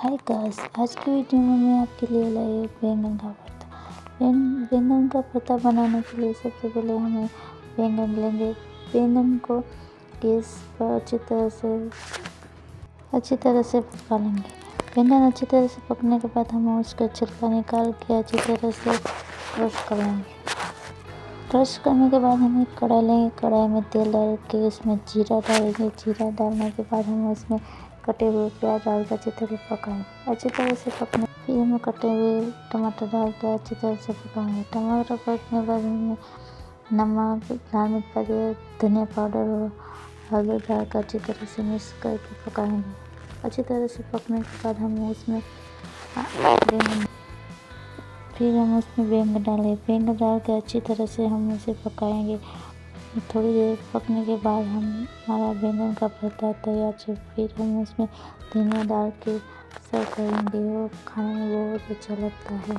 Hi guys, आज की video में मैं आपके लिए लाई बैंगन का भरता। बैंगन का भरता बनाने के लिए सबसे पहले हमें बैंगन लेंगे। बैंगन को गैस पर अच्छी तरह से पका लेंगे। बैंगन अच्छी तरह से पकने के बाद हम उसका छिलका निकाल के अच्छी तरह से क्रश कर लेंगे। क्रश करने के बाद हम एक कढ़ाई लेंगे। कढ़ाई में तेल डाल के उसमें जीरा डालेंगे। जीरा डालने के बाद हम उसमें कटे हुए प्याज डाल कर अच्छी तरह पकाएंगे। अच्छी तरह से पकने फिर हम कटे हुए टमाटर डाल के अच्छी तरह से पकाएंगे। टमाटर पकने के बाद हमें नमक, लाल मिर्च पाउडर, धनिया पाउडर और हल्दी डाल कर अच्छी तरह से मिक्स करके पकाएंगे। अच्छी तरह से पकने के बाद हम उसमें बैंगन डालेंगे। बैंगन डाल के अच्छी तरह से हम उसे पकाएंगे। थोड़ी देर पकने के बाद हमारा बैंगन का भरता तैयार है। फिर हम उसमें धनिया डाल के सर्व करेंगे और खाने में बहुत अच्छा लगता है।